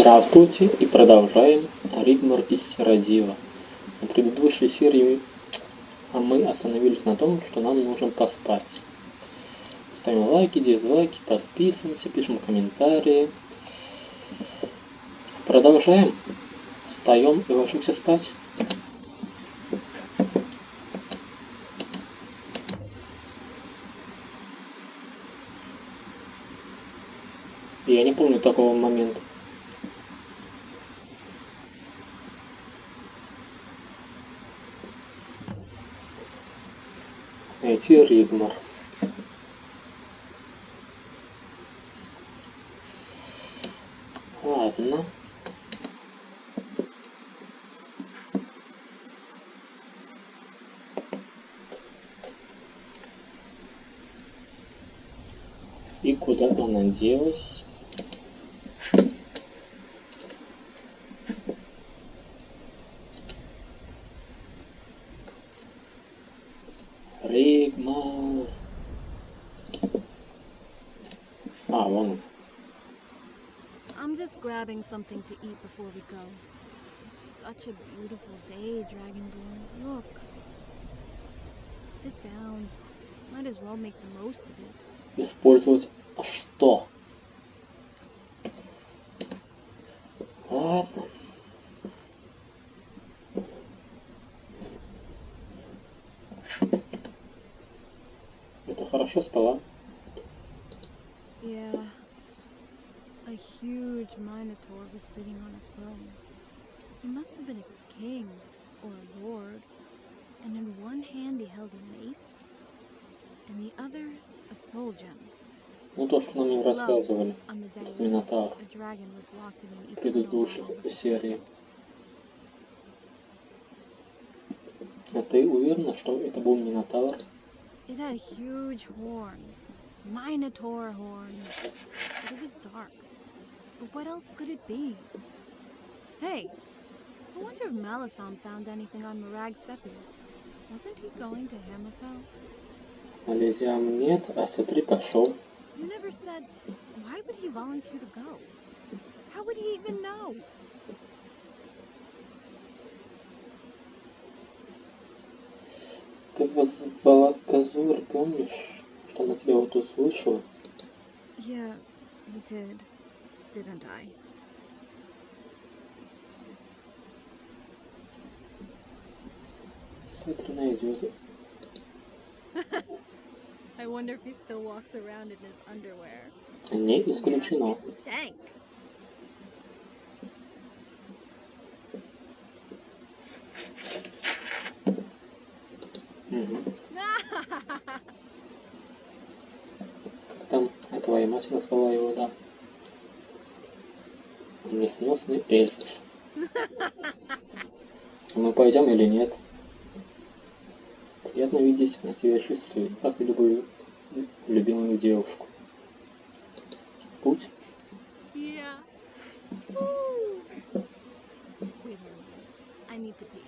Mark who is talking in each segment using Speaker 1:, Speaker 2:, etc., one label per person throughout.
Speaker 1: Здравствуйте, и продолжаем Ригмор из Сиродила. На предыдущей серии мы остановились на том, что нам нужно поспать. Ставим лайки, дизлайки, подписываемся, пишем комментарии. Продолжаем. Встаем и ложимся спать. Я не помню такого момента. Найти Ригмор. Ладно. И куда она делась? Ригмор. Вон он.
Speaker 2: I'm just grabbing something to eat before we go. It's such a beautiful day, Dragonborn. Look. Sit down. Might as well make the most of it.
Speaker 1: Использовать что? Ладно. Это хорошо спала.
Speaker 2: Yeah. A huge minotaur was sitting on a throne. He must have been a king or a lord. And in one hand he held a mace, and the other a soul gem.
Speaker 1: Ну то, что нам не рассказывали.
Speaker 2: On the dais,
Speaker 1: Минотавр.
Speaker 2: a dragon was locked in an
Speaker 1: В предыдущих сериях. А ты уверена, что это был Минотавр?
Speaker 2: It had huge horns, minotaur horns, but it was dark. But what else could it be? Hey, I wonder if Malisam found anything on Ariэль Setius. Wasn't he going to Hammerfell?
Speaker 1: Ализиам нет, а Сетри пошел.
Speaker 2: You never said, why would he volunteer to go? How would he even know?
Speaker 1: Ты позвала Козур, помнишь, что она тебя вот услышала?
Speaker 2: Yeah, he did. Didn't I?
Speaker 1: Сетри найдет.
Speaker 2: I wonder if he still walks around in his underwear.
Speaker 1: Не исключено.
Speaker 2: Stank.
Speaker 1: Угу. Как там твоя мать назвала его, да? Несносный эльф. Мы пойдем или нет? Приятно видеть на тебя счастливой, как и любую любимую девушку. Путь?
Speaker 2: Yeah. Woo. Wait a minute. I need to pee.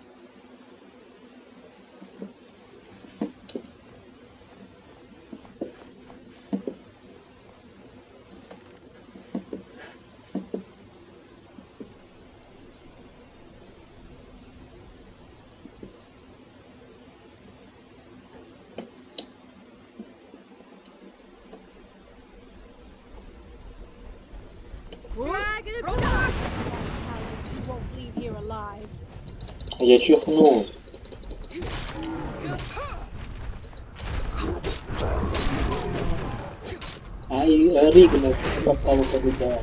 Speaker 1: Я чихнул. Ай, Ригмор попал в удар.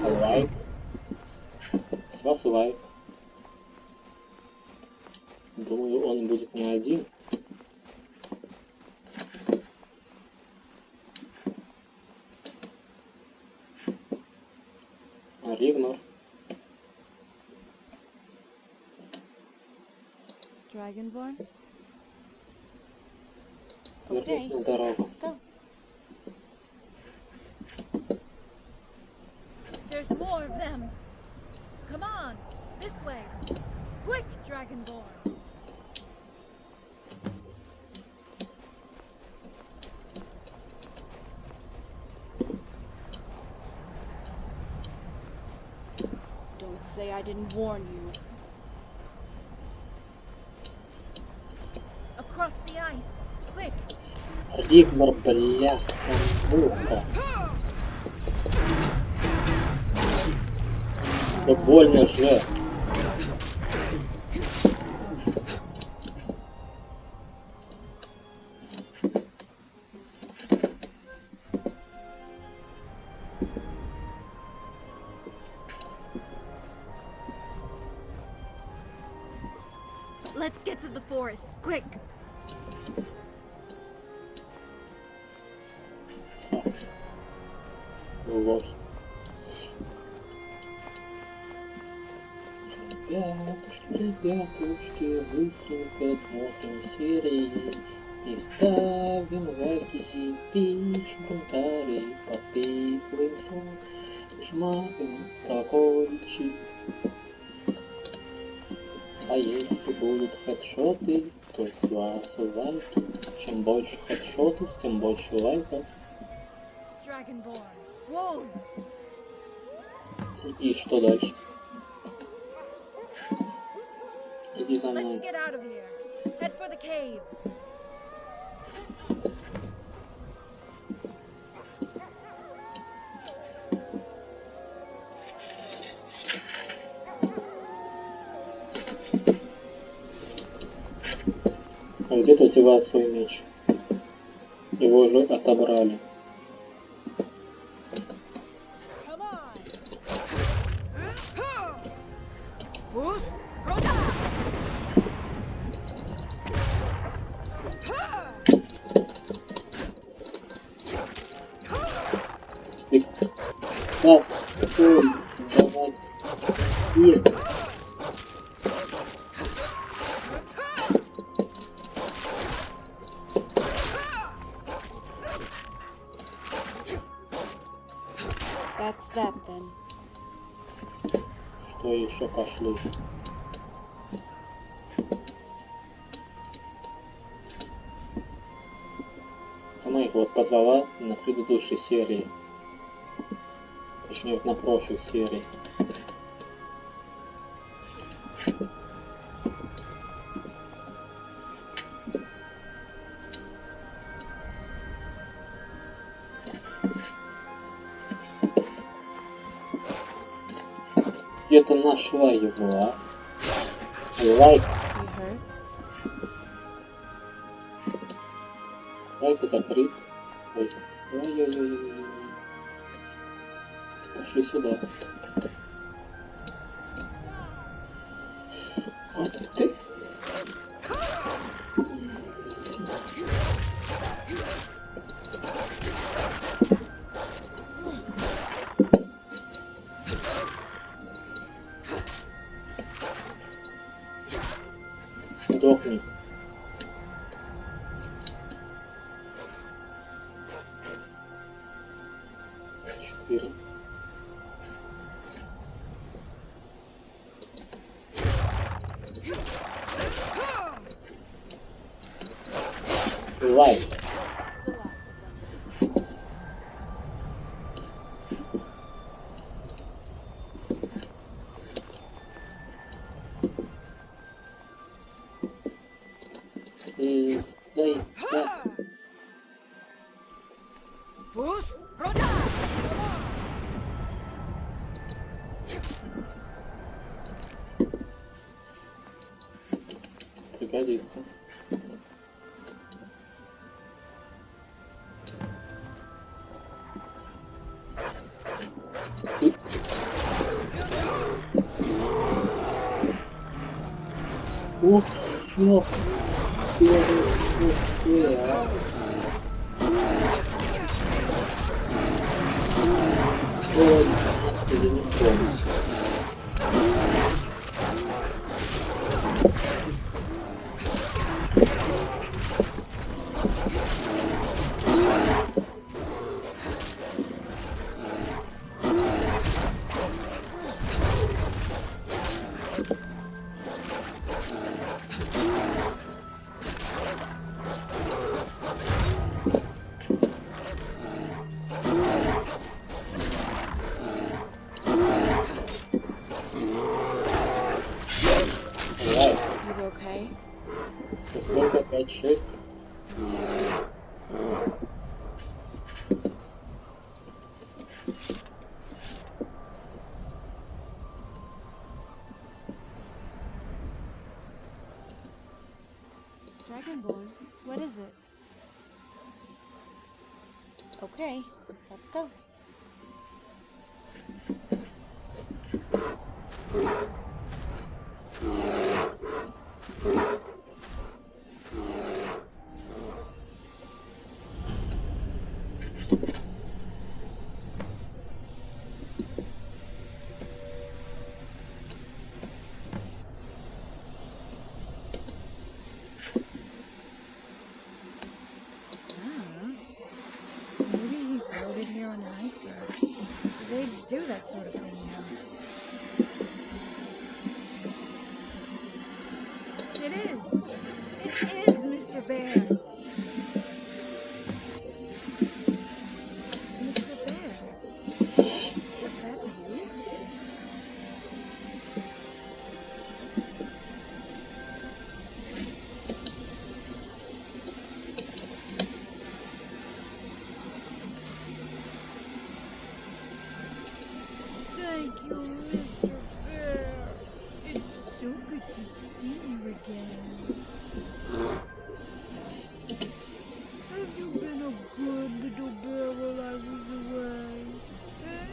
Speaker 1: Лайк. С вас лайк. Думаю, он будет не один. Ригмор.
Speaker 2: Dragonborn?
Speaker 1: Вернись на дорогу.
Speaker 2: Let's go. There's more of them. Come on, this way. Quick, Dragonborn. say I didn't warn you. Across the ice, quick!
Speaker 1: Ригмор, бляха, муха. Да больно же.
Speaker 2: Let's get to the forest, quick!
Speaker 1: Лох. Ребятушки, быстренько смотрим серии и ставим лайки, пишем комментарии, подписываемся, нажимаем колокольчик. А если будут хедшоты, то с вас лайки. Чем больше хедшотов, тем больше лайков.
Speaker 2: Dragonborn, wolves!
Speaker 1: И что дальше? Иди за
Speaker 2: Let's
Speaker 1: мной.
Speaker 2: get out of here. Head for the cave.
Speaker 1: А где ты взяла свой меч? Его уже отобрали.
Speaker 2: Come on. Who's Roda?
Speaker 1: Ты как стой, давай. Нет.
Speaker 2: That's that then.
Speaker 1: Что еще пошли? Сама их вот позвала на предыдущей серии. Точнее, на прошлой серии. Где-то нашла его, а? Лайк.
Speaker 2: You hurt?
Speaker 1: Лайк закрыт. Ой. Ой-ой-ой. Пошли сюда. Вот ты. Сдохни. Четыре. Лайк. И зайка.
Speaker 2: Who's Roda?
Speaker 1: Пригодится. Ух, ёп. Ой, господи, не помню.
Speaker 2: Okay, let's go. Maybe he floated here on an iceberg. They do that sort of thing, you know. It is! It is Mr. Bear! Mr. Bear? Is that you? Thank you, Mr. Bear. It's so good to see you again. Have you been a good little bear while I was away? Eh?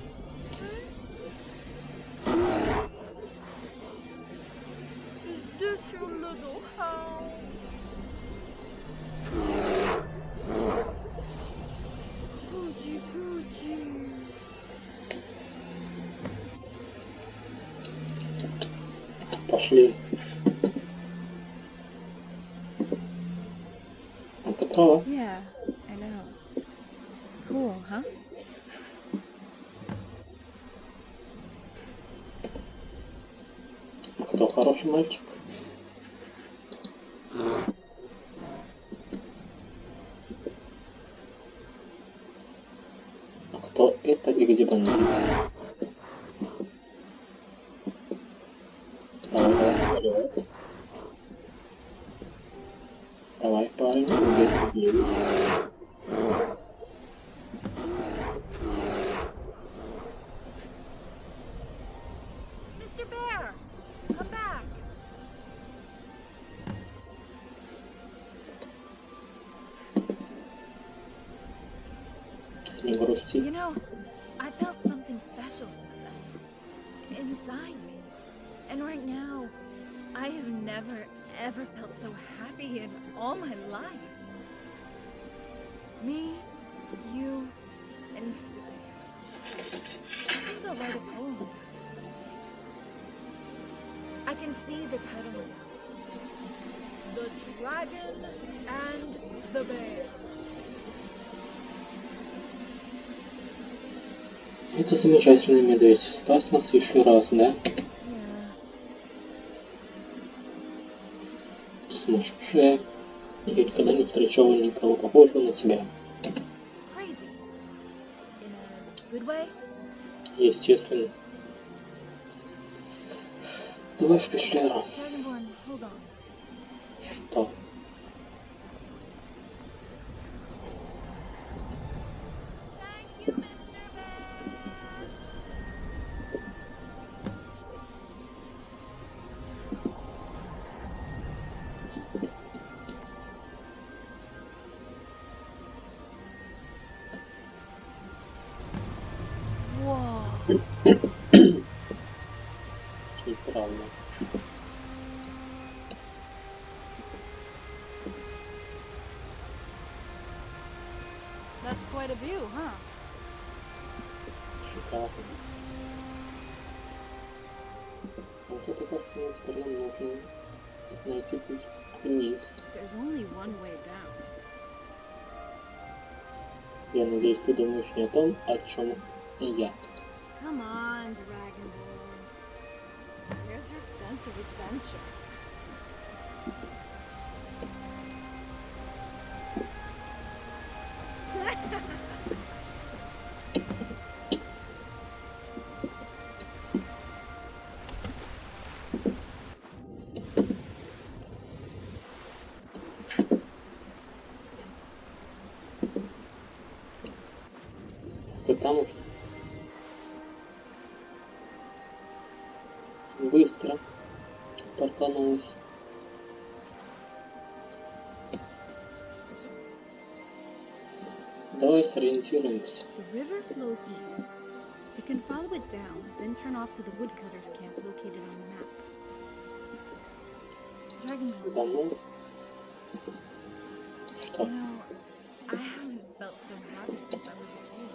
Speaker 2: Is this your little house? Coochie coochie.
Speaker 1: Пошли. Это права.
Speaker 2: Yeah, I know. Cool, huh?
Speaker 1: А кто хороший мальчик? А кто это и где бандит? Давай, вперед. Давай, парень, убей.
Speaker 2: Mr. Bear, come back.
Speaker 1: Не грусти.
Speaker 2: You know, I felt something special this night. Inside me. And right now, I have never, ever felt so happy in all my life. Me, you, and Mr. Bear. I think I'll write a poem about it. I can see the title now. The Dragon and the Bear.
Speaker 1: Это замечательный медведь. Спас нас еще раз, да?
Speaker 2: Yeah.
Speaker 1: Ты сумасшедшая. Я никогда не встречал никого похожего на тебя.
Speaker 2: Crazy. In a good way?
Speaker 1: Естественно. Давай в пещеру.
Speaker 2: Dragonborn, hold on.
Speaker 1: Что?
Speaker 2: Thank you, Mr. Bear. Whoa.
Speaker 1: Неправда.
Speaker 2: That's quite a view, huh?
Speaker 1: Шикарно. Вот эта картина теперь нам нужно найти путь вниз.
Speaker 2: There's only one way down.
Speaker 1: Я надеюсь, ты думаешь не о том, о чем и я.
Speaker 2: Come on, Dragonborn. Where's your sense of adventure?
Speaker 1: Ты там уж быстро портанулась. Давай сориентируемся.
Speaker 2: The river flows east. You can follow it down, then turn off to the woodcutters' camp located on the map. Dragonborn.
Speaker 1: За мной.
Speaker 2: You
Speaker 1: Что?
Speaker 2: know, I haven't felt so happy since I was a kid.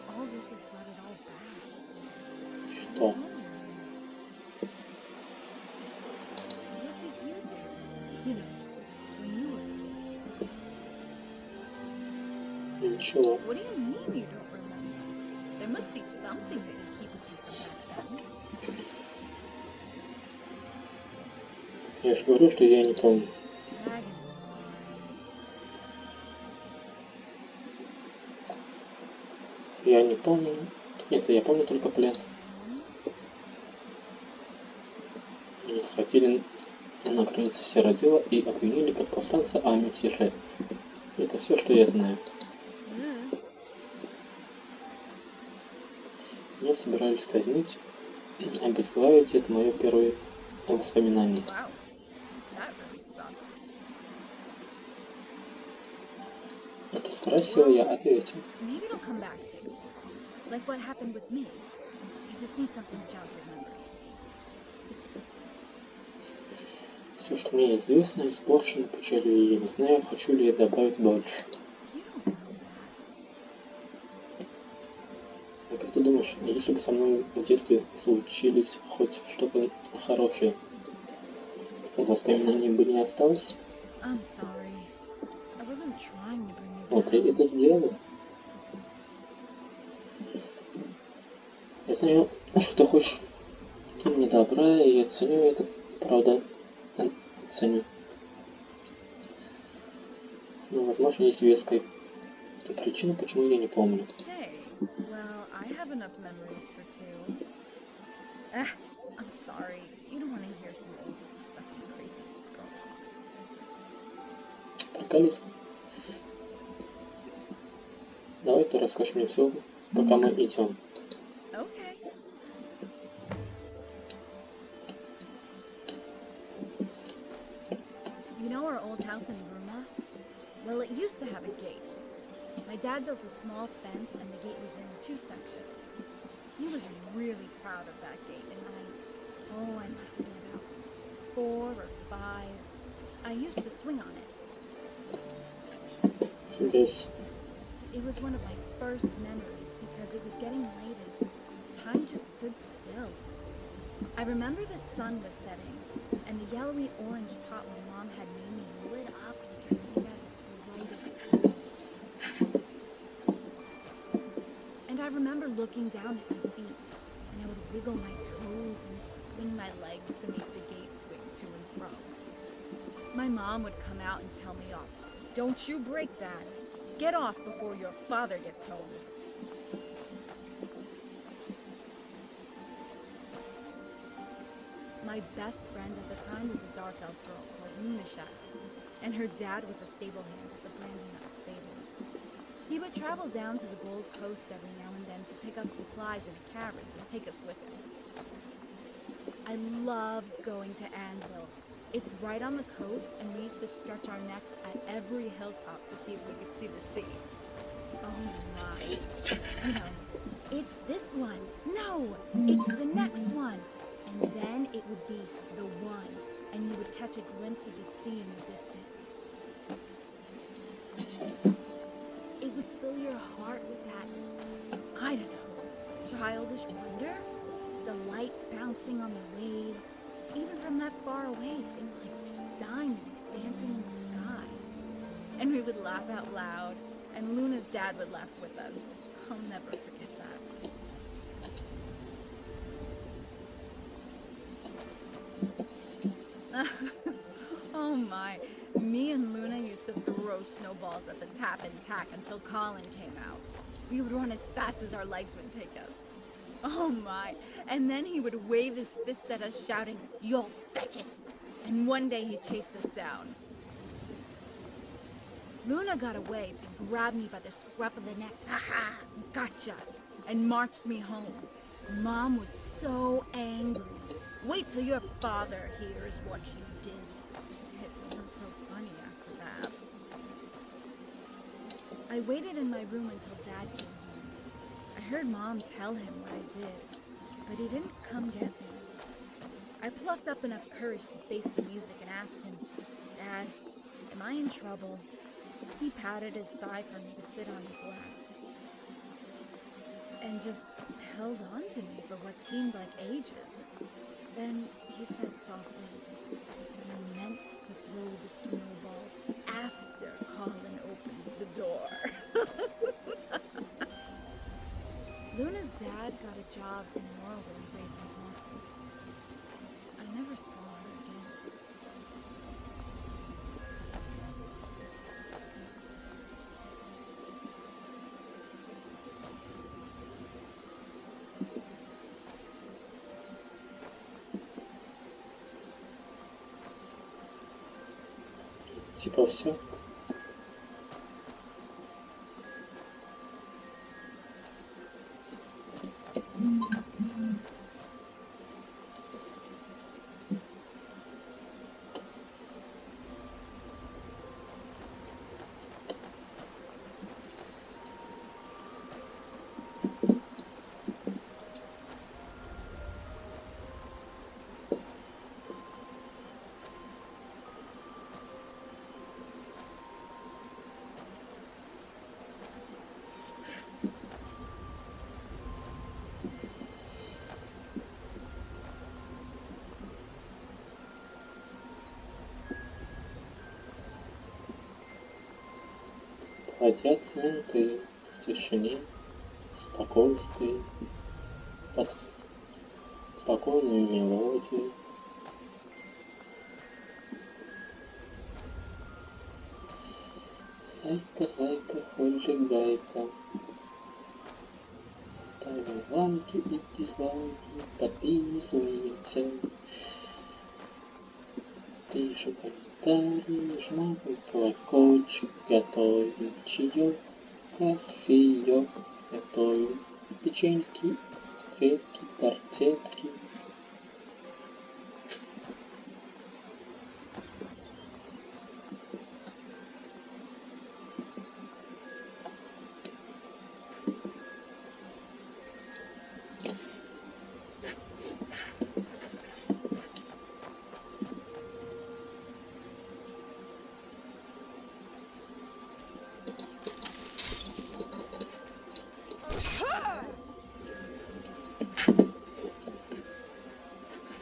Speaker 2: All this has brought it all back. I was
Speaker 1: Что?
Speaker 2: wondering, what did you do? You know, when you were a kid.
Speaker 1: Ничего.
Speaker 2: What do you mean you don't remember? There must be something that you keep with you from back then.
Speaker 1: Я же говорю, что я не помню.
Speaker 2: Dragonborn.
Speaker 1: Я не помню. Нет, я помню только плен. Меня схватили на границе Сиродила и обвинили как повстанца армии пяти. Это все, что я знаю. Меня собирались казнить, обезглавить. Это мое первое воспоминание.
Speaker 2: Wow, that really sucks.
Speaker 1: Это спросил, я ответил.
Speaker 2: Maybe it'll come back to you. Like what happened with me. You just need something to jog your memory.
Speaker 1: Все, что мне известно, испорчено, печалью, и я не знаю, хочу ли я добавить больше.
Speaker 2: You don't know that.
Speaker 1: А как ты думаешь, если бы со мной в детстве случились хоть что-то хорошее, воспоминаний бы не осталось?
Speaker 2: I'm sorry. I wasn't trying to bring you
Speaker 1: Вот я
Speaker 2: down.
Speaker 1: это сделал. Я знаю, что ты хочешь мне добра, и я ценю это, правда, ценю. Но, возможно, есть веская причина, почему я не помню.
Speaker 2: Hey, well, I have enough memories for two. I'm sorry. You don't want to hear some old stuff and crazy girl talk.
Speaker 1: Приколист. Давай ты расскажешь мне все, пока мы идем.
Speaker 2: Okay. You know our old house in Bruma? Well, it used to have a gate. My dad built a small fence and the gate was in two sections. He was really proud of that gate and I must have been about 4 or 5. I used to swing on it.
Speaker 1: Здесь.
Speaker 2: It was one of my first memories because it was getting late and time just stood still. I remember the sun was setting and the yellowy orange top my mom had made me lit up because it had the brightest. And I remember looking down at my feet and I would wiggle my toes and swing my legs to make the gate swing to and fro. My mom would come out and tell me off. Don't you break that. Get off before your father gets home. My best friend at the time was a dark elf girl called Luna Shadow, and her dad was a stable hand at the Brandy Nut stable. He would travel down to the Gold Coast every now and then to pick up supplies in a carriage and take us with him. I loved going to Anvil. It's right on the coast, and we used to stretch our necks at every hilltop to see if we could see the sea. Oh my. You know, it's this one. No, it's the next one. And then it would be the one, and you would catch a glimpse of the sea in the distance. It would fill your heart with that, I don't know, childish wonder. The light bouncing on the waves, even from that far away, seemed like diamonds dancing in the sky. And we would laugh out loud, and Luna's dad would laugh with us. I'll never forget that. Oh my, me and Luna used to throw snowballs at the tap and tack until Colin came out. We would run as fast as our legs would take us. Oh my, and then he would wave his fist at us shouting, "You'll fetch it!" And one day he chased us down. Luna got away and grabbed me by the scruff of the neck. "Aha! Gotcha!" And marched me home. Mom was so angry. Wait till your father hears what you did. It wasn't so funny after that. I waited in my room until Dad came home. I heard Mom tell him what I did, but he didn't come get me. I plucked up enough courage to face the music and asked him, Dad, am I in trouble? He patted his thigh for me to sit on his lap and just held on to me for what seemed like ages. Then he said softly, "You meant to throw the snowballs after Colin opens the door." Luna's dad got a job in Norway raising horses. I never saw her again.
Speaker 1: Типа все. Плодятся менты в тишине, в спокойствии, под спокойную мелодию. Зайка, зайка, ходит гайка. Ставим лайки и дизлайки, подписываемся. Пишу комментарии, жмакай колокольчик, готовим чаек, кофеек, готовим печеньки, конфетки, тортетки.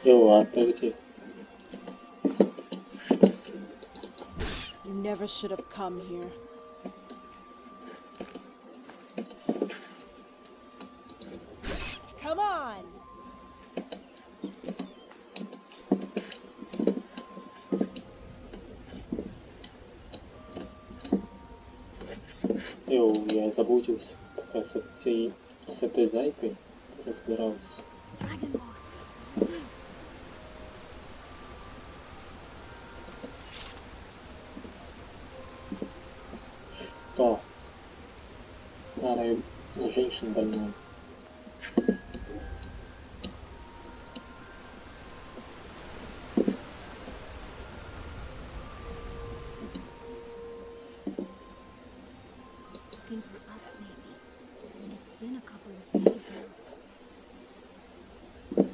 Speaker 1: Ладно, где?
Speaker 3: You never should have come here. Come on!
Speaker 1: Я заблудился как раз с этой зайкой разбирался. Что? Старая женщина больная.
Speaker 2: Looking for us, maybe. It's been a couple of days now.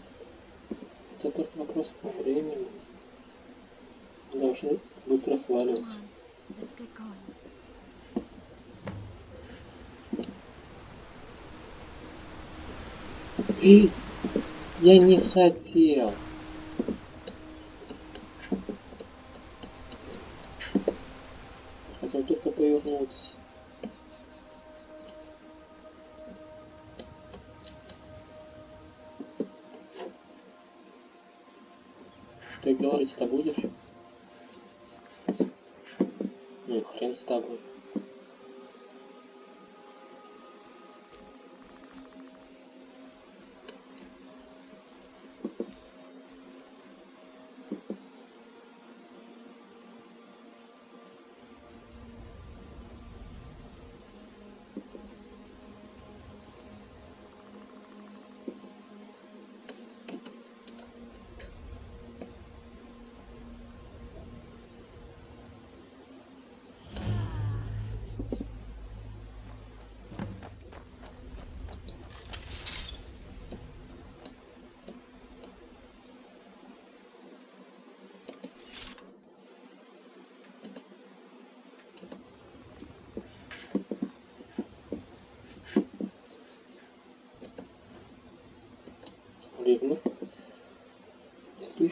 Speaker 1: Это только вопрос по времени. Мы должны быстро сваливать.
Speaker 2: Come on, let's get going.
Speaker 1: Я не хотел. Хотел только повернуться. Ты говорить-то будешь? Ну хрен с тобой.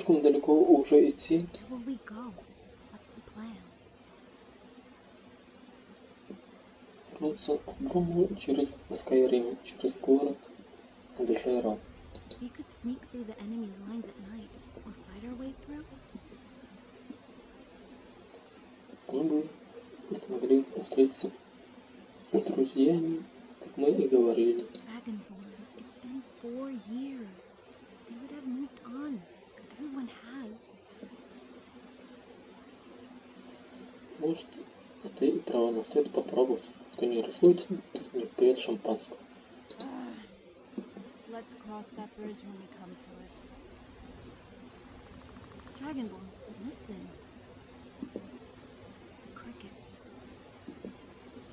Speaker 1: слишком далеко уже идти.
Speaker 2: Where will we go? What's the plan?
Speaker 1: Вернуться в Бруму через Skyrim, через город Аджера.
Speaker 2: We could sneak through the enemy lines at night, or fight our way through.
Speaker 1: Мы бы могли встретиться с друзьями, как мы и говорили.
Speaker 2: Dragonborn, it's been 4 years. They would have moved on. Everyone has.
Speaker 1: Может, это и право, но стоит попробовать. Кто не рискует, тот не пьет шампанского.
Speaker 2: Let's cross that bridge when we come to it. Dragonborn, listen. The crickets.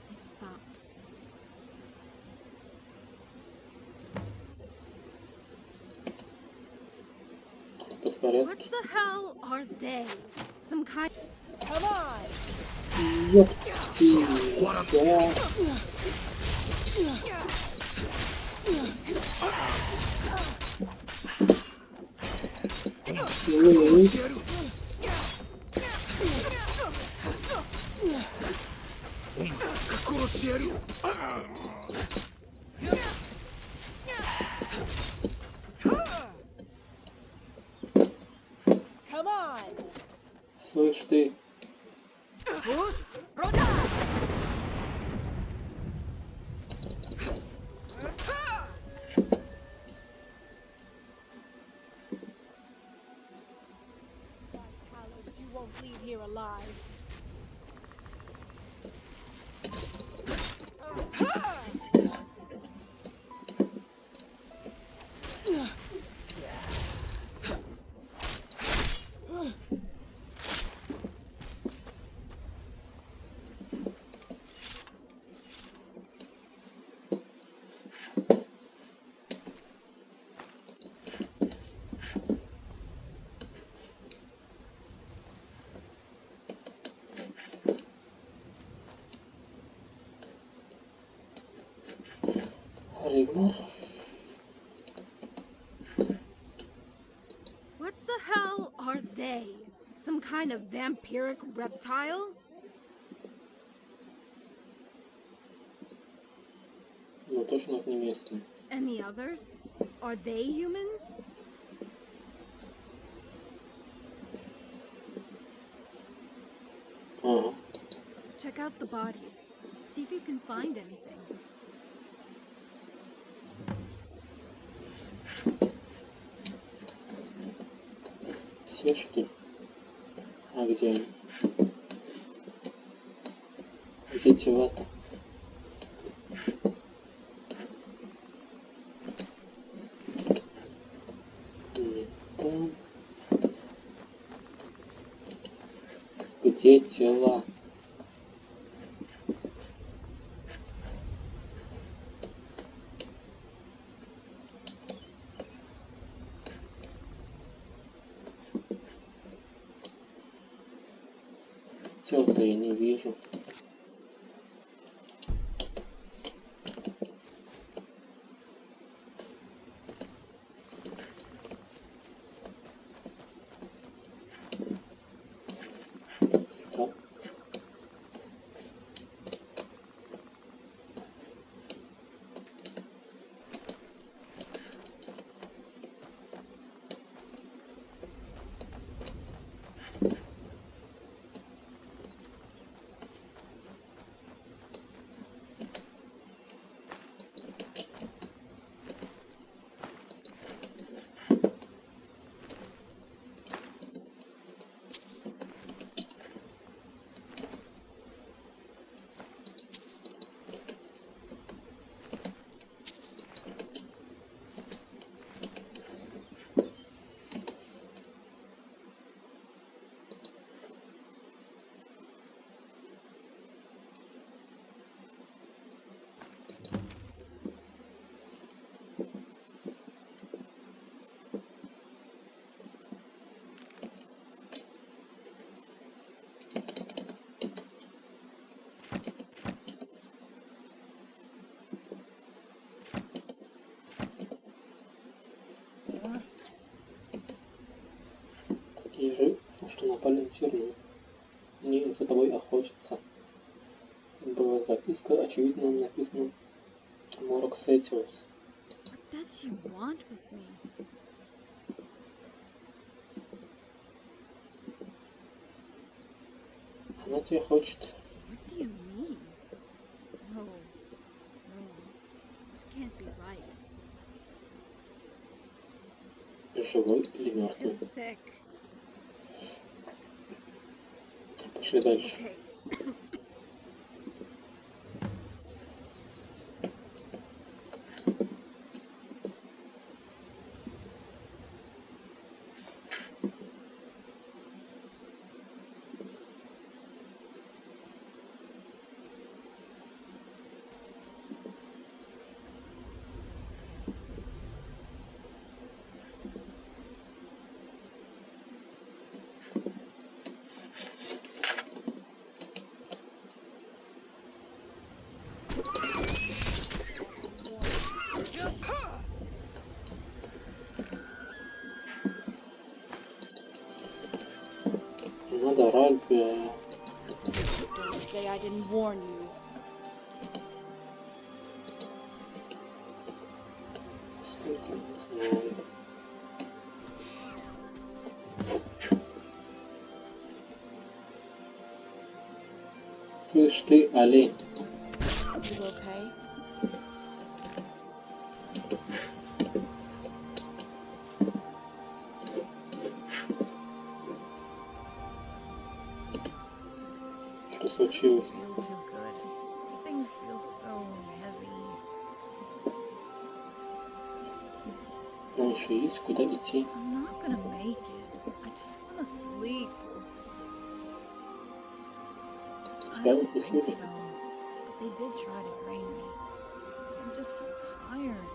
Speaker 2: They've stopped.
Speaker 1: Это в
Speaker 2: What
Speaker 1: порядке?
Speaker 2: the hell are they? Some kind...
Speaker 3: Come on! Come on!
Speaker 1: Слышь ты,
Speaker 3: Talos, you won't leave here alive.
Speaker 1: Ригмор.
Speaker 2: What the hell are they? Some kind of vampiric reptile?
Speaker 1: Но точно не местный.
Speaker 2: And the others? Are they humans?
Speaker 1: Ага.
Speaker 2: Check out the bodies. See if you can find anything.
Speaker 1: Все что ли? А где они? Где тела-то? Не там. Где тела? Тел-то я не вижу. Так. закопали в тюрьму. Они за тобой охотятся. Была записка, очевидно, написана Морок Сетиус.
Speaker 2: What does she want with me?
Speaker 1: Она тебя хочет.
Speaker 2: What do you mean? No. This can't be right.
Speaker 1: Живой или
Speaker 2: I feel
Speaker 1: мертвый?
Speaker 2: sick.
Speaker 1: Пошли дальше.
Speaker 2: Okay.
Speaker 1: Надо ральпе.
Speaker 3: Don't say I didn't warn you.
Speaker 1: Сколько не знаю. Слышь ты, олень.
Speaker 3: You okay?
Speaker 1: Что случилось?
Speaker 2: I don't feel too good. Everything feels so heavy.
Speaker 1: Нам еще есть куда идти.
Speaker 2: I'm not gonna make it. I just wanna sleep. I
Speaker 1: Тебя
Speaker 2: don't think
Speaker 1: укусили?
Speaker 2: so. But they did try to drain me. I'm just so tired.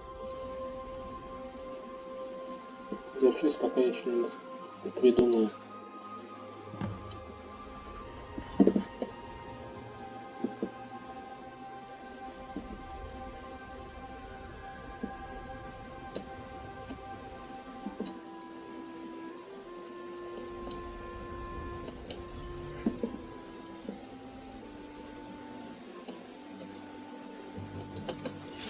Speaker 1: Держись, пока я что-нибудь придумаю.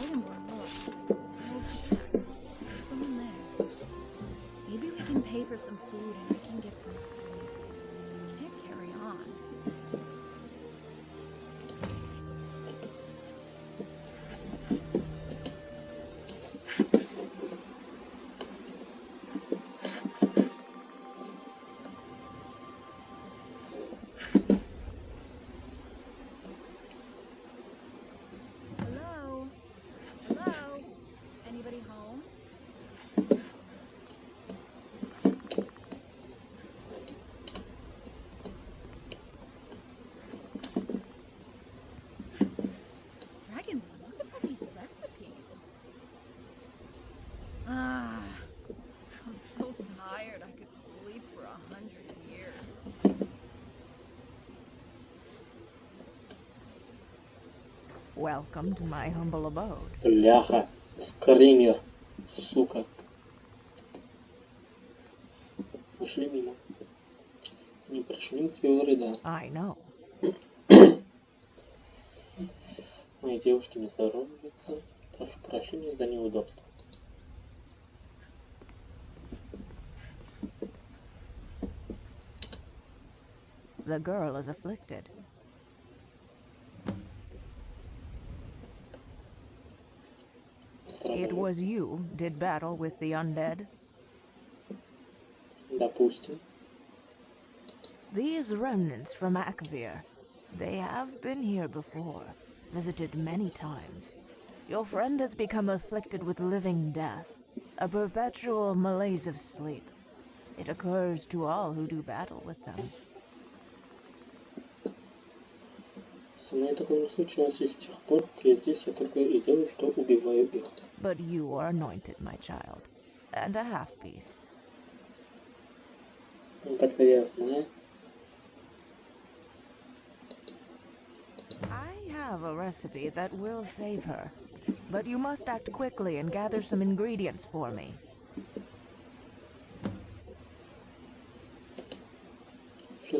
Speaker 2: Rigmor, look. An old shack. There's someone there. Maybe we can pay for some food and I can get some sleep. Can't carry on. Hello? Hello? Anybody home? Dragonborn, look at all these recipes. Ah, I'm so tired. I could sleep for 100 years.
Speaker 4: Welcome to my humble abode.
Speaker 1: Бляха. Скример. Сука. Пошли мимо. Не причиню тебе вреда.
Speaker 4: I know.
Speaker 1: Мои девушки не здороваются. Прошу прощения за неудобство.
Speaker 4: The girl is afflicted. It
Speaker 1: Страдаю.
Speaker 4: was you did battle with the undead.
Speaker 1: Допустим.
Speaker 4: These remnants from Akvir, they have been here before, visited many times. Your friend has become afflicted with living death, a perpetual malaise of sleep. It occurs to all who do battle with them.
Speaker 1: Со мной такое не случалось, и с тех пор, как я здесь, я только и делаю, что убиваю их.
Speaker 4: But you are anointed, my child, and a half-beast.
Speaker 1: Ну, так-то я знаю.
Speaker 4: I have a recipe that will save her, but you must act quickly and gather some ingredients for me.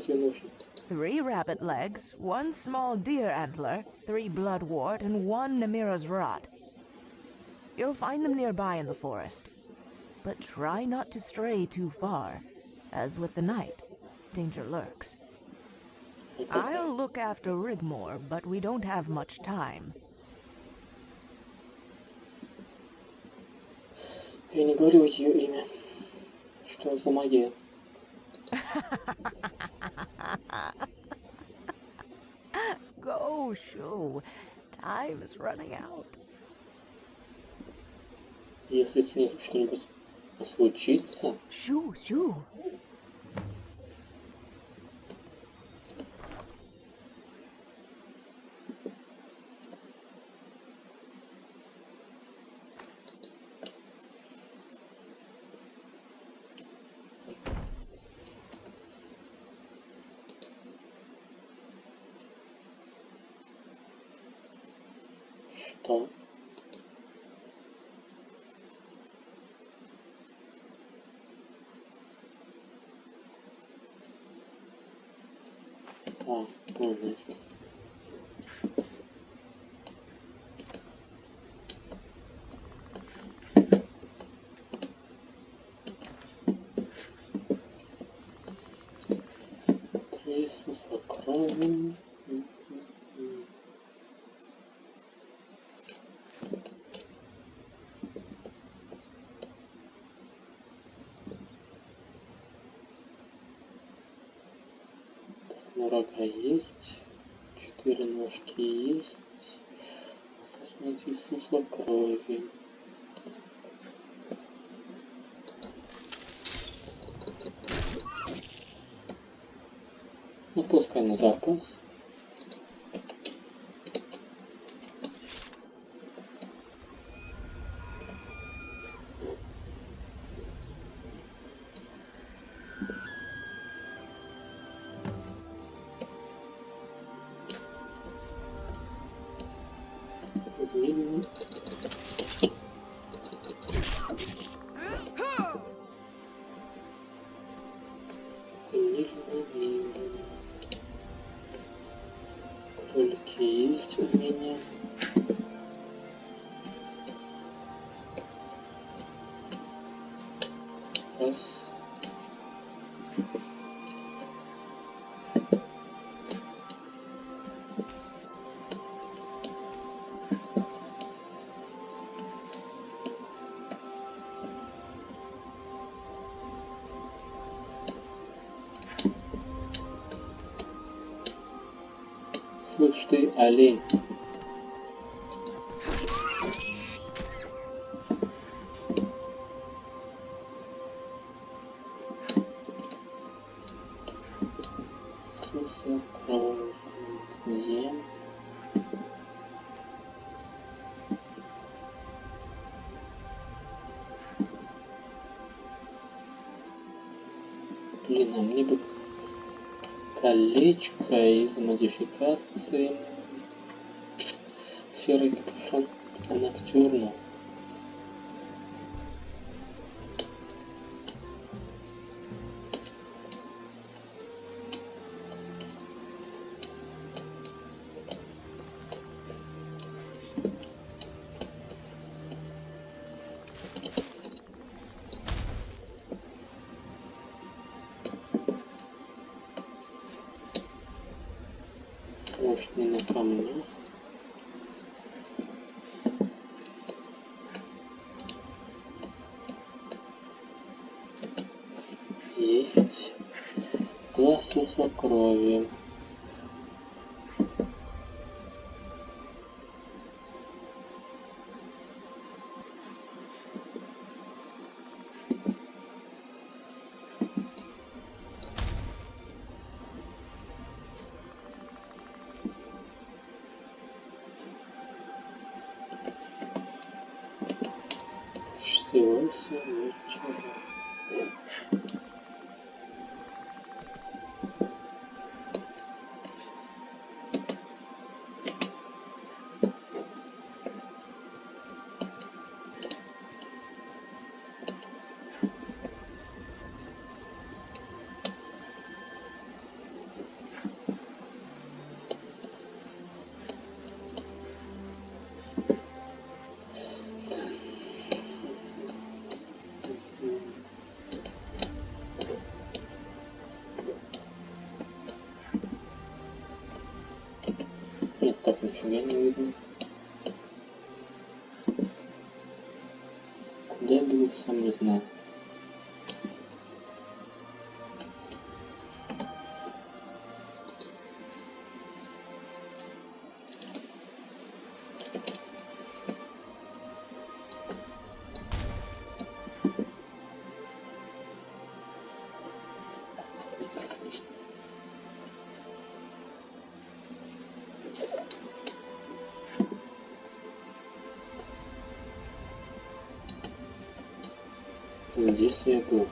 Speaker 1: тебе нужен?
Speaker 4: 3 rabbit legs, 1 small deer antler, 3 bloodwort, and 1 Namira's rot. You'll find them nearby in the forest. But try not to stray too far. As with the night, danger lurks. I'll look after Rigmor, but we don't have much time.
Speaker 1: Я не говорю ее имя. Что за магия?
Speaker 4: Go, shoo. Time is running out.
Speaker 1: Если с ней что-нибудь случится...
Speaker 4: Shoo, shoo.
Speaker 1: Что? А, ну, значит. Иисус окровен. Рога есть, 4 ножки есть, коснуть Иисуса крови. Ну, пускай на запас. Видно. Кролики есть у меня. Раз. Слышь ты, олень. Иисуса крови. Где? Блин, а мне бы колечко из модификации серый капюшон ноктюрна. Может, не на камнях. Есть глаз Иисуса крови. Сетиуса вечера. Нифига не видно. Куда я бегу, сам не знаю. Здесь я был.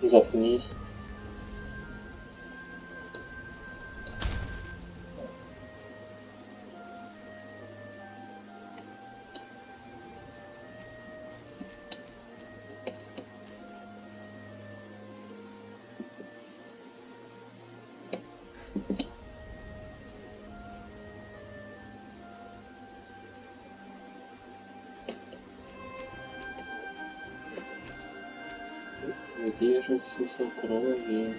Speaker 1: Заткнись. Где же сокровища?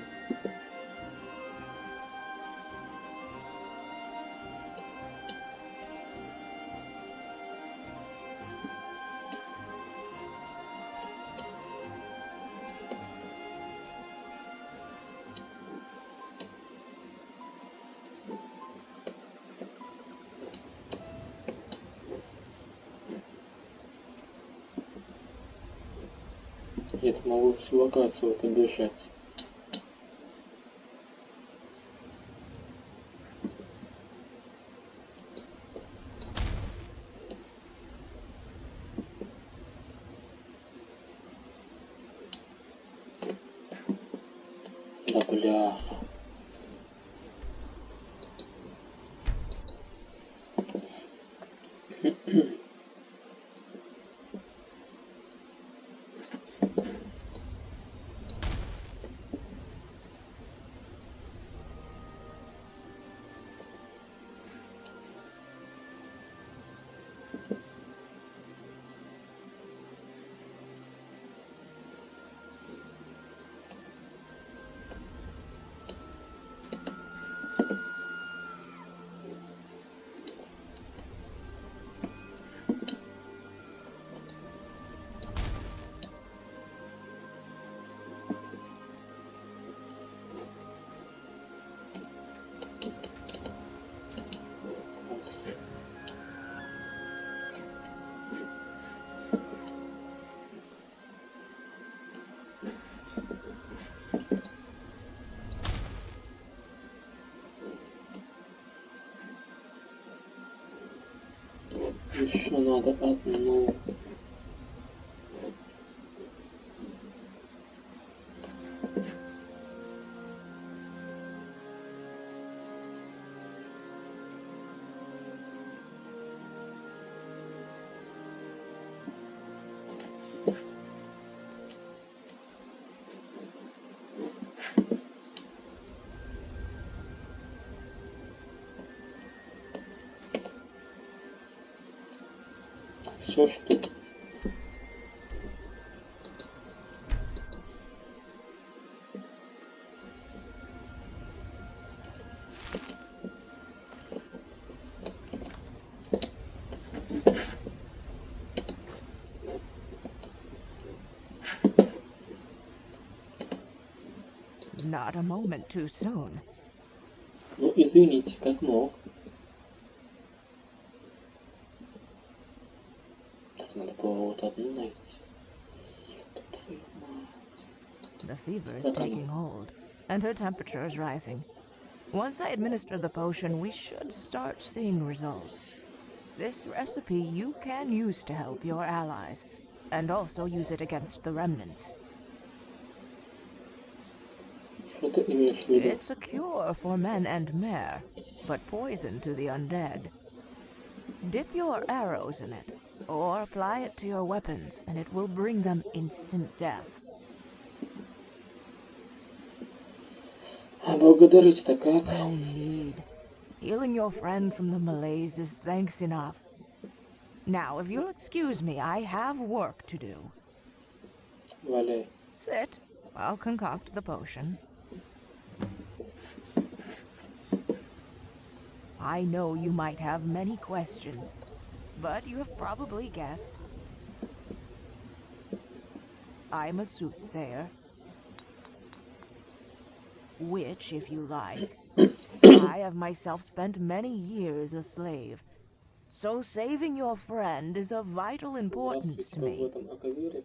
Speaker 1: Я могу всю локацию вот обещать. Да бляха. Еще надо одну. Все, что ли?
Speaker 4: Not a moment too soon.
Speaker 1: Ну, извините, как мог. Так, надо было вот одну найти.
Speaker 4: The fever is taking hold, and her temperature is rising. Once I administer the potion, we should start seeing results. This recipe you can use to help your allies, and also use it against the remnants.
Speaker 1: Что ты имеешь в виду?
Speaker 4: It's a cure for men and mare, but poison to the undead. Dip your arrows in it, or apply it to your weapons, and it will bring them instant death.
Speaker 1: А благодарить-то как?
Speaker 4: No need. Healing your friend from the malaise is thanks enough. Now, if you'll excuse me, I have work to do.
Speaker 1: Валяй.
Speaker 4: Sit. I'll concoct the potion. I know you might have many questions, but you have probably guessed. I'm a soothsayer. Which, if you like, I have myself spent many years a slave. So saving your friend is of vital importance to
Speaker 1: В
Speaker 4: me.
Speaker 1: этом Акавере.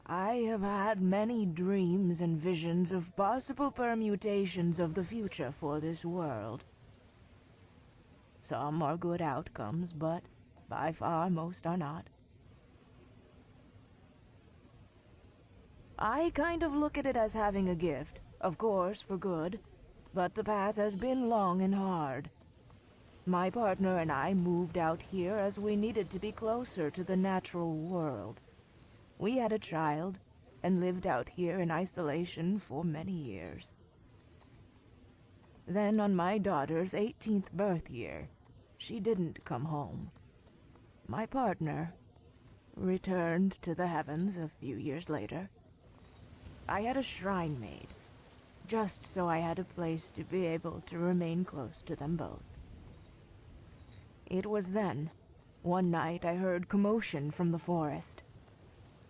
Speaker 4: I have had many dreams and visions of possible permutations of the future for this world. Some are good outcomes, but by far most are not. I kind of look at it as having a gift, of course for good, but the path has been long and hard. My partner and I moved out here as we needed to be closer to the natural world. We had a child, and lived out here in isolation for many years. Then on my daughter's 18th birth year, she didn't come home. My partner returned to the heavens a few years later. I had a shrine made, just so I had a place to be able to remain close to them both. It was then, one night I heard commotion from the forest,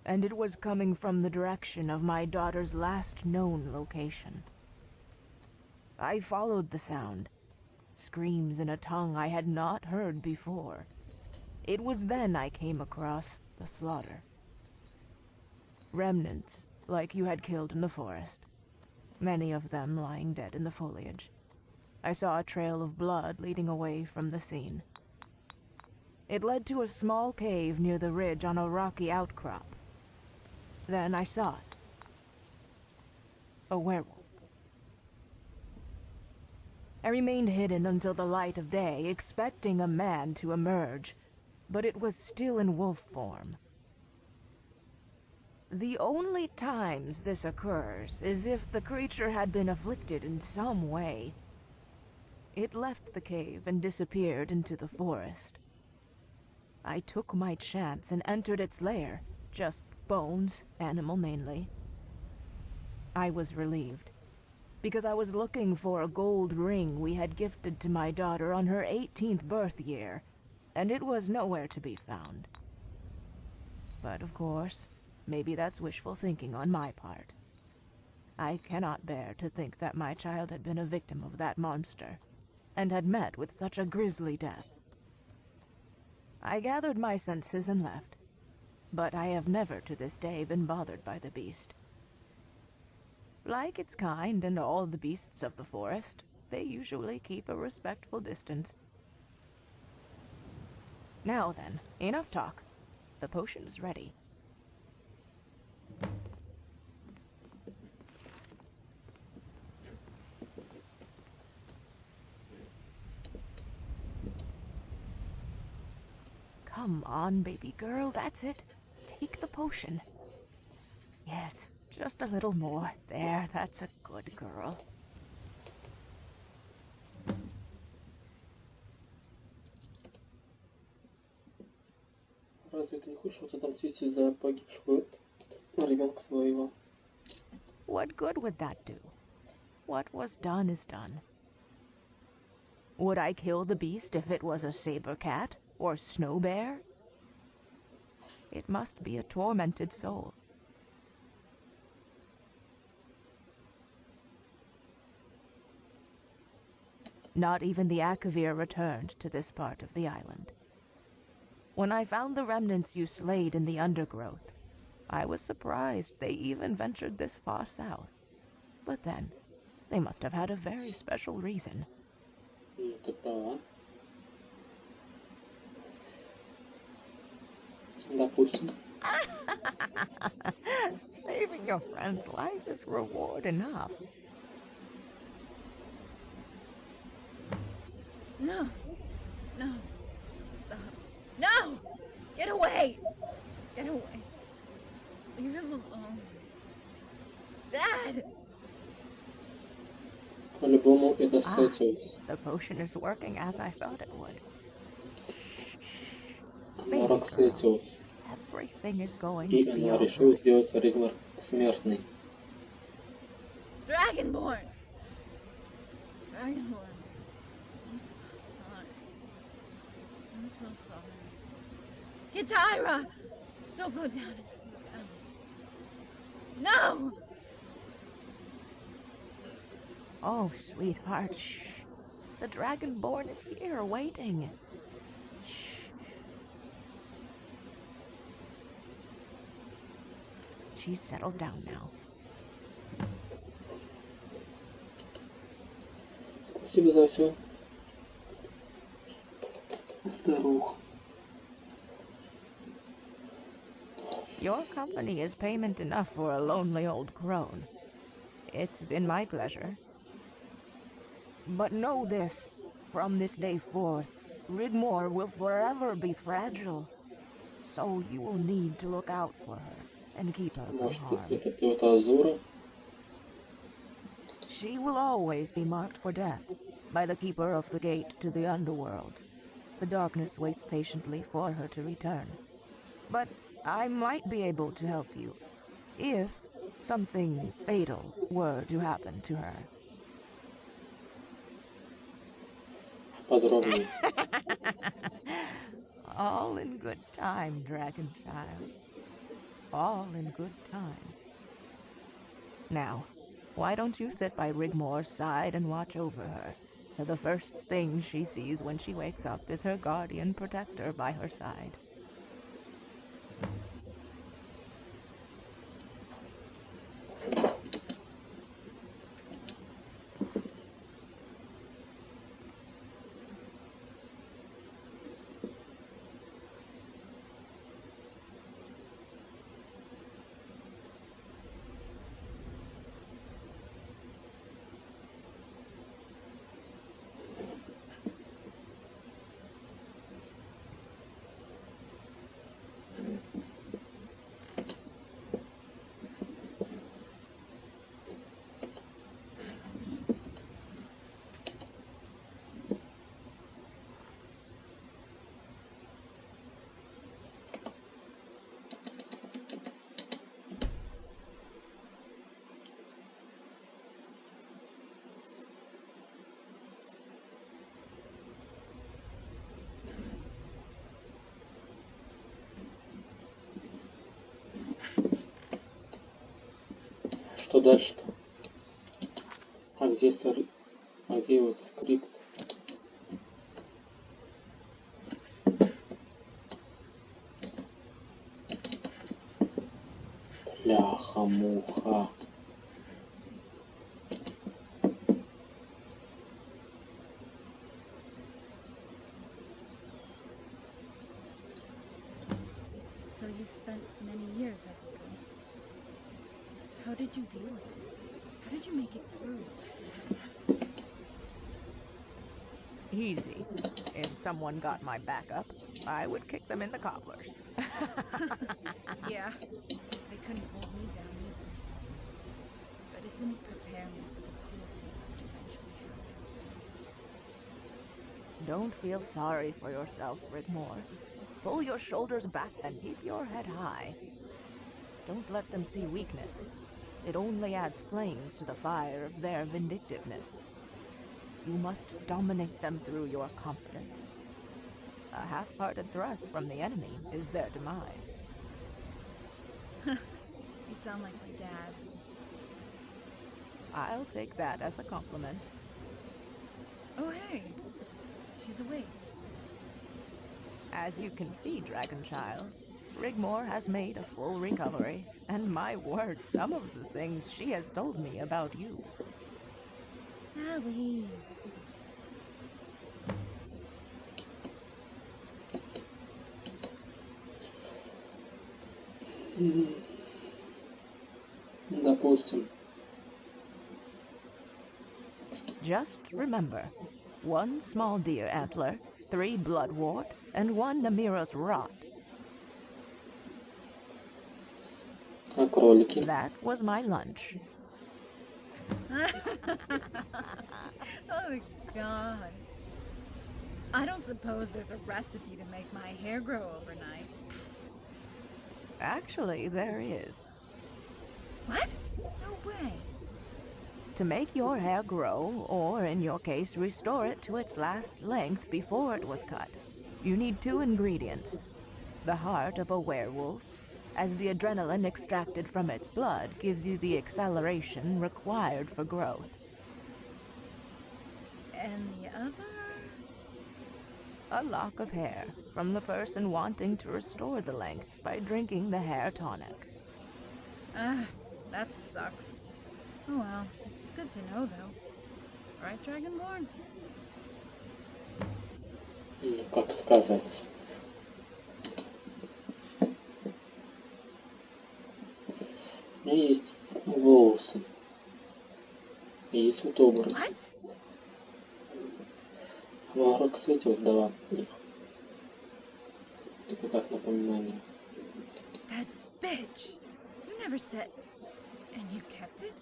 Speaker 4: and it was coming from the direction of my daughter's last known location. I followed the sound, screams in a tongue I had not heard before. It was then I came across the slaughter. Remnants, like you had killed in the forest, many of them lying dead in the foliage. I saw a trail of blood leading away from the scene. It led to a small cave near the ridge on a rocky outcrop. Then I saw it. A werewolf. I remained hidden until the light of day, expecting a man to emerge, but it was still in wolf form. The only times this occurs is if the creature had been afflicted in some way. It left the cave and disappeared into the forest. I took my chance and entered its lair, just bones, animal mainly. I was relieved, because I was looking for a gold ring we had gifted to my daughter on her 18th birth year, and it was nowhere to be found. But of course, maybe that's wishful thinking on my part. I cannot bear to think that my child had been a victim of that monster, and had met with such a grisly death. I gathered my senses and left, but I have never to this day been bothered by the beast. Like its kind and all the beasts of the forest, they usually keep a respectful distance. Now then, enough talk. The potion's ready. Come on, baby girl, that's it. Take the potion. Yes, just a little more. There, that's a good girl.
Speaker 1: Разве ты не хочешь вот отомстить за погибшего ребенка своего?
Speaker 4: What good would that do? What was done is done. Would I kill the beast if it was a saber cat or snow bear? It must be a tormented soul. Not even the Akavir returned to this part of the island. When I found the remnants you slayed in the undergrowth, I was surprised they even ventured this far south. But then, they must have had a very special reason.
Speaker 1: Ты права. Допустим.
Speaker 4: Saving your friend's life is reward enough.
Speaker 2: No. No. Stop. No! Get away! Get away. Leave him alone. Dad!
Speaker 1: По-любому это Сетиус.
Speaker 4: The potion is working as I thought it would.
Speaker 1: Морок Сетиус.
Speaker 4: Everything is going
Speaker 1: И
Speaker 4: to be
Speaker 1: она
Speaker 4: all
Speaker 1: решила
Speaker 4: right.
Speaker 1: сделать Ригмор смертный.
Speaker 2: Dragonborn! Dragonborn. I'm so sorry. I'm so sorry. Kitara! Don't go down into the valley. No!
Speaker 4: Oh, sweetheart, shh. The Dragonborn is here waiting. Shh. She's settled down now.
Speaker 1: Спасибо за все. Старух.
Speaker 4: Your company is payment enough for a lonely old crone. It's been my pleasure. But know this, from this day forth, Rigmor will forever be fragile. So you will need to look out for her and keep her from
Speaker 1: Может,
Speaker 4: harm.
Speaker 1: это ты вот Азура?
Speaker 4: She will always be marked for death by the keeper of the gate to the underworld. The darkness waits patiently for her to return. But I might be able to help you if something fatal were to happen to her.
Speaker 1: Подробнее.
Speaker 4: All in good time, dragon child. All in good time. Now, why don't you sit by Rigmor's side and watch over her? So the first thing she sees when she wakes up is her guardian protector by her side.
Speaker 1: Что дальше-то? А где, а где вот скрипт? Бляха-муха.
Speaker 2: So you spent many years as a slave. How did you deal with it? How did you make it through?
Speaker 4: Easy. If someone got my back up, I would kick them in the cobblers.
Speaker 2: Yeah, they couldn't hold me down either. But it didn't prepare me for the cruelty that would eventually happen.
Speaker 4: Don't feel sorry for yourself, Rigmor. Pull your shoulders back and keep your head high. Don't let them see weakness. It only adds flames to the fire of their vindictiveness. You must dominate them through your confidence. A half-hearted thrust from the enemy is their demise.
Speaker 2: You sound like my dad.
Speaker 4: I'll take that as a compliment.
Speaker 2: Oh hey, she's awake.
Speaker 4: As you can see, Dragon Child, Rigmor has made a full recovery, and my word, some of the things she has told me about you.
Speaker 2: Allie.
Speaker 1: Допустим.
Speaker 4: Just remember, 1 small deer antler, 3 bloodwort, and 1 Namiros rot.
Speaker 1: А кролики?
Speaker 4: That was my lunch.
Speaker 2: Oh God. I don't suppose there's a recipe to make my hair grow overnight.
Speaker 4: Actually, there is.
Speaker 2: What? No way.
Speaker 4: To make your hair grow, or in your case, restore it to its last length before it was cut, you need 2 ingredients. The heart of a werewolf, as the adrenaline extracted from its blood gives you the acceleration required for growth.
Speaker 2: And the other?
Speaker 4: A lock of hair from the person wanting to restore the length by drinking the hair tonic.
Speaker 2: That sucks. Oh well, it's good to know though. Right, Dragonborn?
Speaker 1: Ну, как сказать. У меня есть волосы. И есть вот образ.
Speaker 2: What?
Speaker 1: Округ Сетиус дала их. Это как напоминание.
Speaker 2: That bitch! You never said... And you kept it?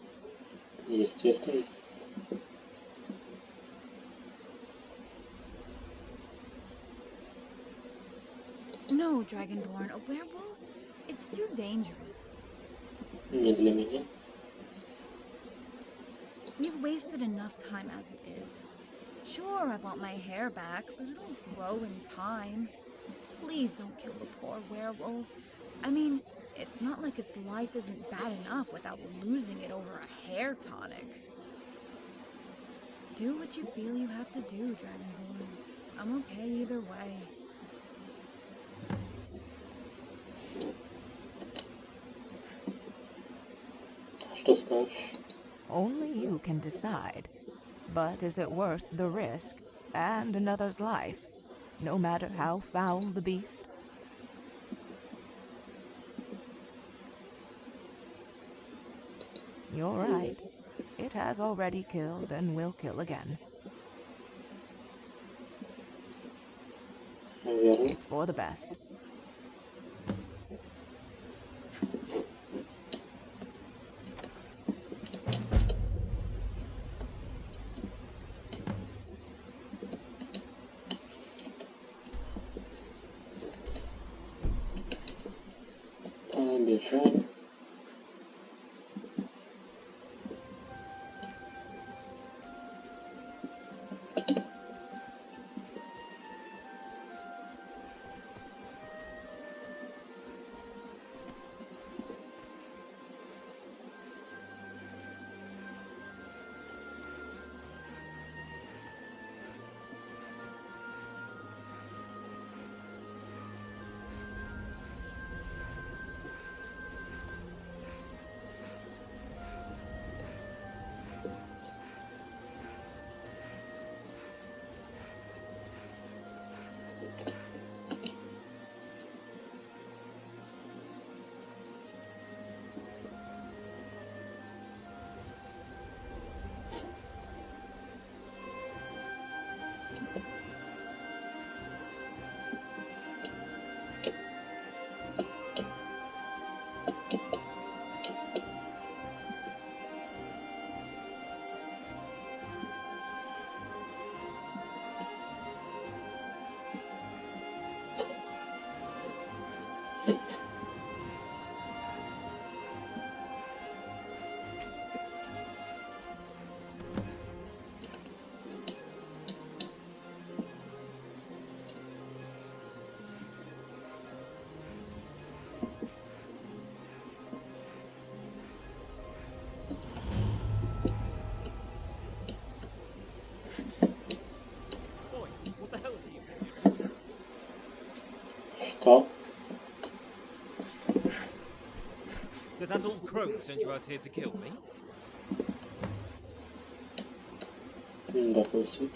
Speaker 1: Естественно.
Speaker 2: No, Dragonborn, a werewolf? It's too dangerous.
Speaker 1: Не для меня.
Speaker 2: We've wasted enough time as it is. Sure, I want my hair back, but it'll grow in time. Please don't kill the poor werewolf. I mean, it's not like its life isn't bad enough without losing it over a hair tonic. Do what you feel you have to do, Dragonborn. I'm okay either way.
Speaker 1: Что скажешь?
Speaker 4: Only you can decide. But is it worth the risk and another's life, no matter how foul the beast? You're right. It has already killed and will kill again.
Speaker 1: Наверное.
Speaker 4: It's for the best.
Speaker 1: Побежали. Что?
Speaker 5: Did that old crone send you out here to kill me?
Speaker 1: Допустим.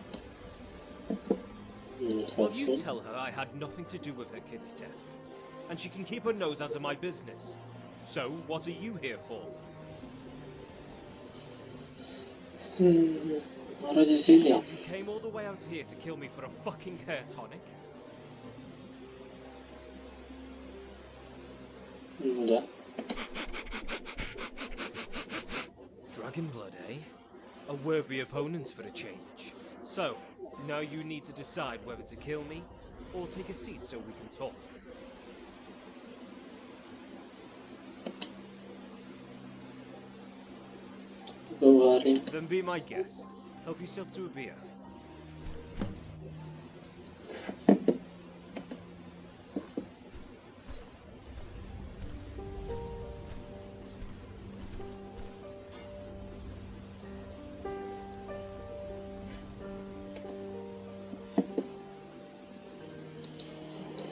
Speaker 1: Не
Speaker 5: Well, you
Speaker 1: совсем.
Speaker 5: tell her I had nothing to do with her kid's death. and she can keep her nose out of my business. So, what are you here for?
Speaker 1: Ради
Speaker 5: So
Speaker 1: зелья.
Speaker 5: you came all the way out here to kill me for a fucking hair tonic?
Speaker 1: Ну да.
Speaker 5: Dragon blood, eh? A worthy opponent for a change. So, now you need to decide whether to kill me, or take a seat so we can talk.
Speaker 1: Говорим.
Speaker 5: Then be my guest. Help yourself to a beer.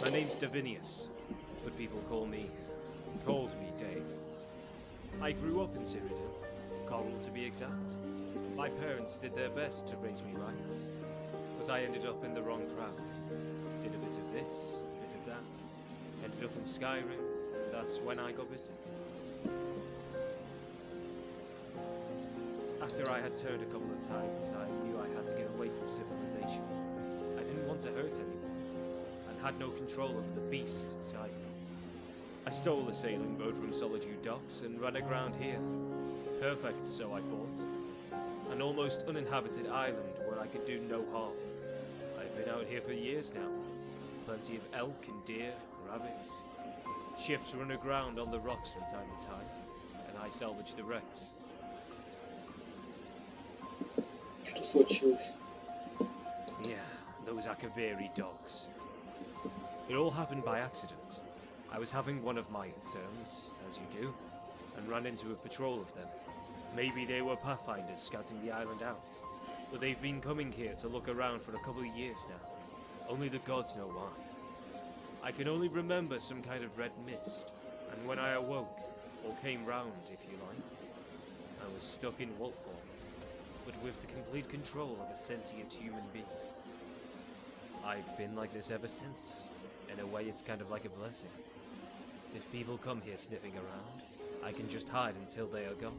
Speaker 5: My name's Davinius, but people called me Dave. I grew up in Sirodila, Coral to be exact. My parents did their best to raise me right, but I ended up in the wrong crowd. Did a bit of this, a bit of that. Ended up in Skyrim, that's when I got bitten. After I had turned a couple of times, I knew I had to get away from civilization. I didn't want to hurt anyone, and had no control over the beast inside me. I stole a sailing boat from Solitude Docks and ran aground here. Perfect, so I thought. An almost uninhabited island where I could do no harm. I've been out here for years now. Plenty of elk and deer, rabbits. Ships run aground on the rocks from time to time, and I salvage the wrecks.
Speaker 1: Что случилось?
Speaker 5: Yeah, those Akaviri dogs. It all happened by accident. I was having one of my turns, as you do, and ran into a patrol of them. Maybe they were pathfinders scouting the island out, but they've been coming here to look around for a couple of years now. Only the gods know why. I can only remember some kind of red mist, and when I awoke, or came round, if you like, I was stuck in wolf form, but with the complete control of a sentient human being. I've been like this ever since. In a way, it's kind of like a blessing. If people come here sniffing around, I can just hide until they are gone.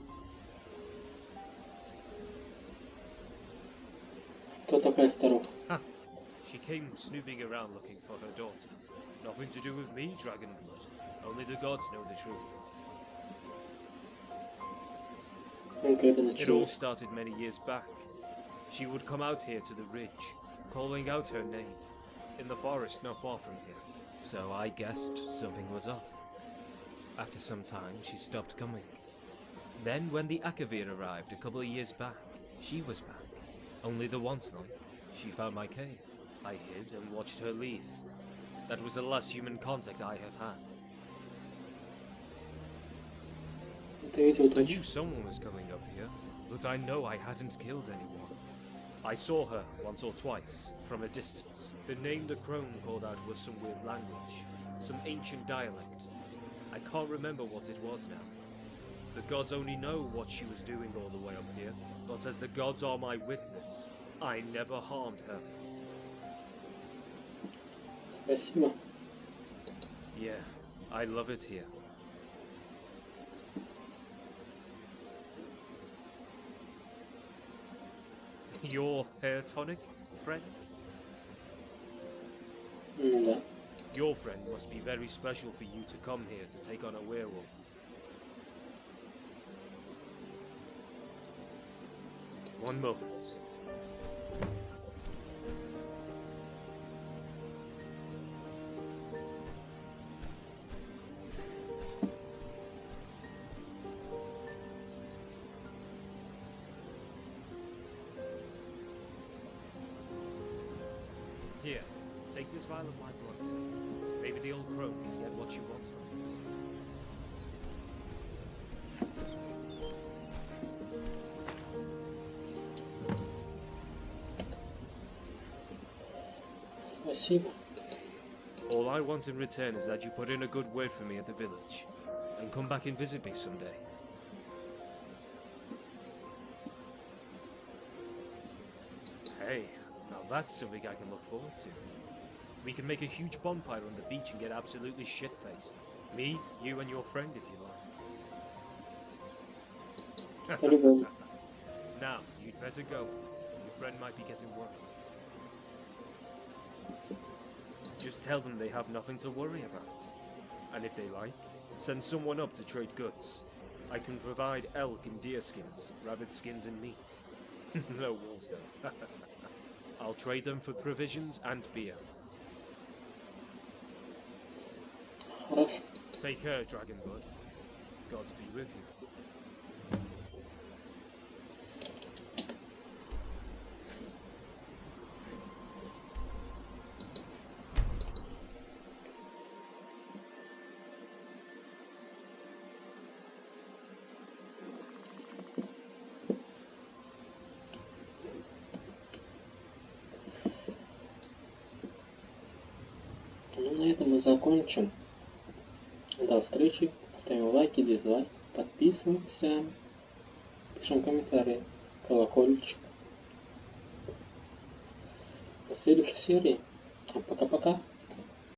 Speaker 1: Кто такая старуха?
Speaker 5: Ha! She came snooping around looking for her daughter. Nothing to do with me, Dragon Blood. Only the gods know the truth.
Speaker 1: Когда
Speaker 5: It all
Speaker 1: началось?
Speaker 5: started many years back. She would come out here to the ridge, calling out her name, in the forest not far from here. So I guessed something was up. After some time, she stopped coming. Then when the Akavir arrived a couple of years back, she was back. Only the once long. She found my cave. I hid and watched her leave. That was the last human contact I have had.
Speaker 1: Ты видел
Speaker 5: I
Speaker 1: дочь?
Speaker 5: knew someone was coming up here, but I know I hadn't killed anyone. I saw her once or twice, from a distance. The name the crone called out was some weird language, some ancient dialect. I can't remember what it was now. The gods only know what she was doing all the way up here, but as the gods are my witness, I never harmed her.
Speaker 1: Спасибо.
Speaker 5: Yeah, I love it here. Your hair tonic, friend?
Speaker 1: Ну да.
Speaker 5: Your friend must be very special for you to come here to take on a werewolf. One moment. Here, take this vial of my blood. Maybe the old crone can get what she wants from this.
Speaker 1: Спасибо.
Speaker 5: All I want in return is that you put in a good word for me at the village, and come back and visit me someday. Hey, now that's something I can look forward to. We can make a huge bonfire on the beach and get absolutely shit-faced. Me, you, and your friend, if you like.
Speaker 1: По-любому.
Speaker 5: Now, you'd better go. Your friend might be getting worried. Just tell them they have nothing to worry about. And if they like, send someone up to trade goods. I can provide elk and deer skins, rabbit skins and meat. No wolves though. I'll trade them for provisions and beer.
Speaker 1: Хорошо.
Speaker 5: Take care, Dragonblood. Gods be with you.
Speaker 1: Ну, на этом мы закончим. До встречи. Ставим лайки, дизлайк, подписываемся, пишем комментарии, колокольчик. До следующей серии. Пока-пока.